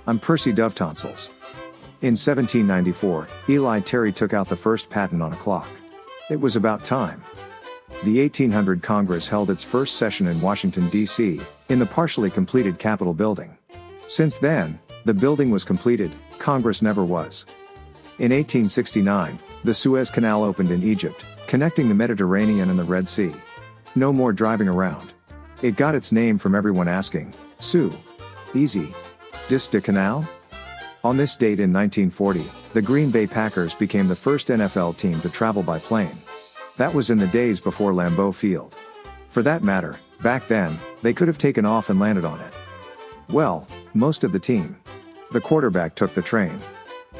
I'm Percy Dove Tonsils. In 1794, Eli Terry took out the first patent on a clock. It was about time. The 1800 Congress held its first session in Washington, D.C., in the partially completed Capitol building. Since then, the building was completed, Congress never was. In 1869, the Suez Canal opened in Egypt, connecting the Mediterranean and the Red Sea. No more driving around. It got its name from everyone asking, Sue. Easy. Dis de Canal? On this date in 1940, the Green Bay Packers became the first NFL team to travel by plane. That was in the days before Lambeau Field. For that matter, back then, they could have taken off and landed on it. Well, most of the team. The quarterback took the train.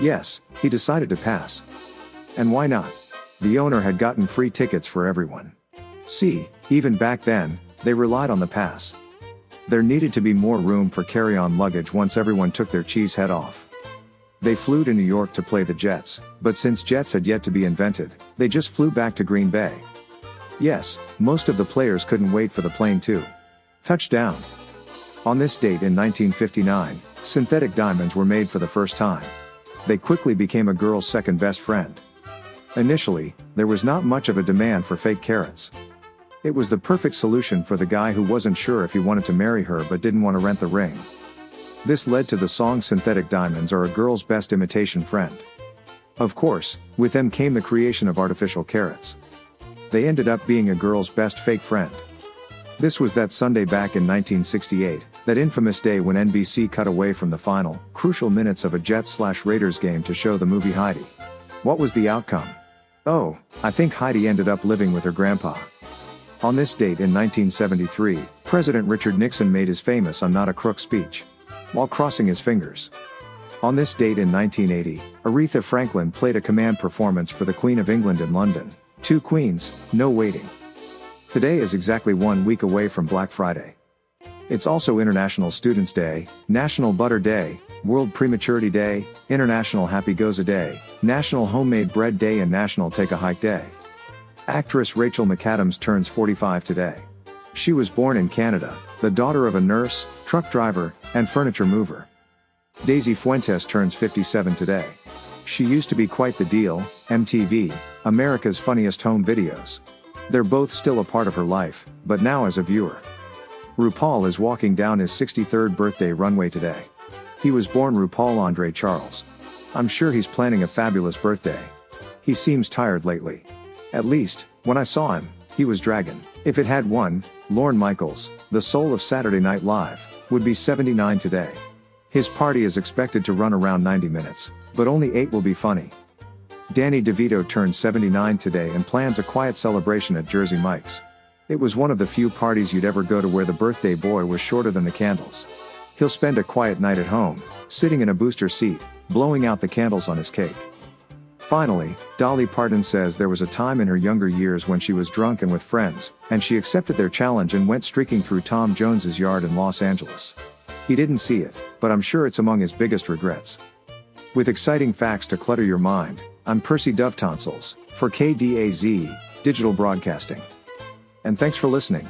Yes, he decided to pass. And why not? The owner had gotten free tickets for everyone. See, even back then, they relied on the pass. There needed to be more room for carry-on luggage once everyone took their cheese head off. They flew to New York to play the Jets, but since jets had yet to be invented, they just flew back to Green Bay. Yes, most of the players couldn't wait for the plane to touch down. On this date in 1959, synthetic diamonds were made for the first time. They quickly became a girl's second best friend. Initially, there was not much of a demand for fake carats. It was the perfect solution for the guy who wasn't sure if he wanted to marry her but didn't want to rent the ring. This led to the song Synthetic Diamonds Are a Girl's Best Imitation Friend. Of course, with them came the creation of artificial carats. They ended up being a girl's best fake friend. This was that Sunday back in 1968, that infamous day when NBC cut away from the final, crucial minutes of a Jets/Raiders game to show the movie Heidi. What was the outcome? Oh, I think Heidi ended up living with her grandpa. On this date in 1973, President Richard Nixon made his famous "I'm not a crook" speech, while crossing his fingers. On this date in 1980, Aretha Franklin played a command performance for the Queen of England in London. 2 queens, no waiting. Today is exactly 1 week away from Black Friday. It's also International Students Day, National Butter Day, World Prematurity Day, International Happy Goza Day, National Homemade Bread Day and National Take a Hike Day. Actress Rachel McAdams turns 45 today. She was born in Canada, the daughter of a nurse, truck driver, and furniture mover. Daisy Fuentes turns 57 today. She used to be quite the deal, MTV, America's Funniest Home Videos. They're both still a part of her life, but now as a viewer. RuPaul is walking down his 63rd birthday runway today. He was born RuPaul Andre Charles. I'm sure he's planning a fabulous birthday. He seems tired lately. At least, when I saw him, he was dragging. If it had one, Lorne Michaels, the soul of Saturday Night Live, would be 79 today. His party is expected to run around 90 minutes, but only 8 will be funny. Danny DeVito turned 79 today and plans a quiet celebration at Jersey Mike's. It was one of the few parties you'd ever go to where the birthday boy was shorter than the candles. He'll spend a quiet night at home, sitting in a booster seat, blowing out the candles on his cake. Finally, Dolly Parton says there was a time in her younger years when she was drunk and with friends, and she accepted their challenge and went streaking through Tom Jones's yard in Los Angeles. He didn't see it, but I'm sure it's among his biggest regrets. With exciting facts to clutter your mind, I'm Percy Dove Tonsils, for KDAZ, Digital Broadcasting. And thanks for listening.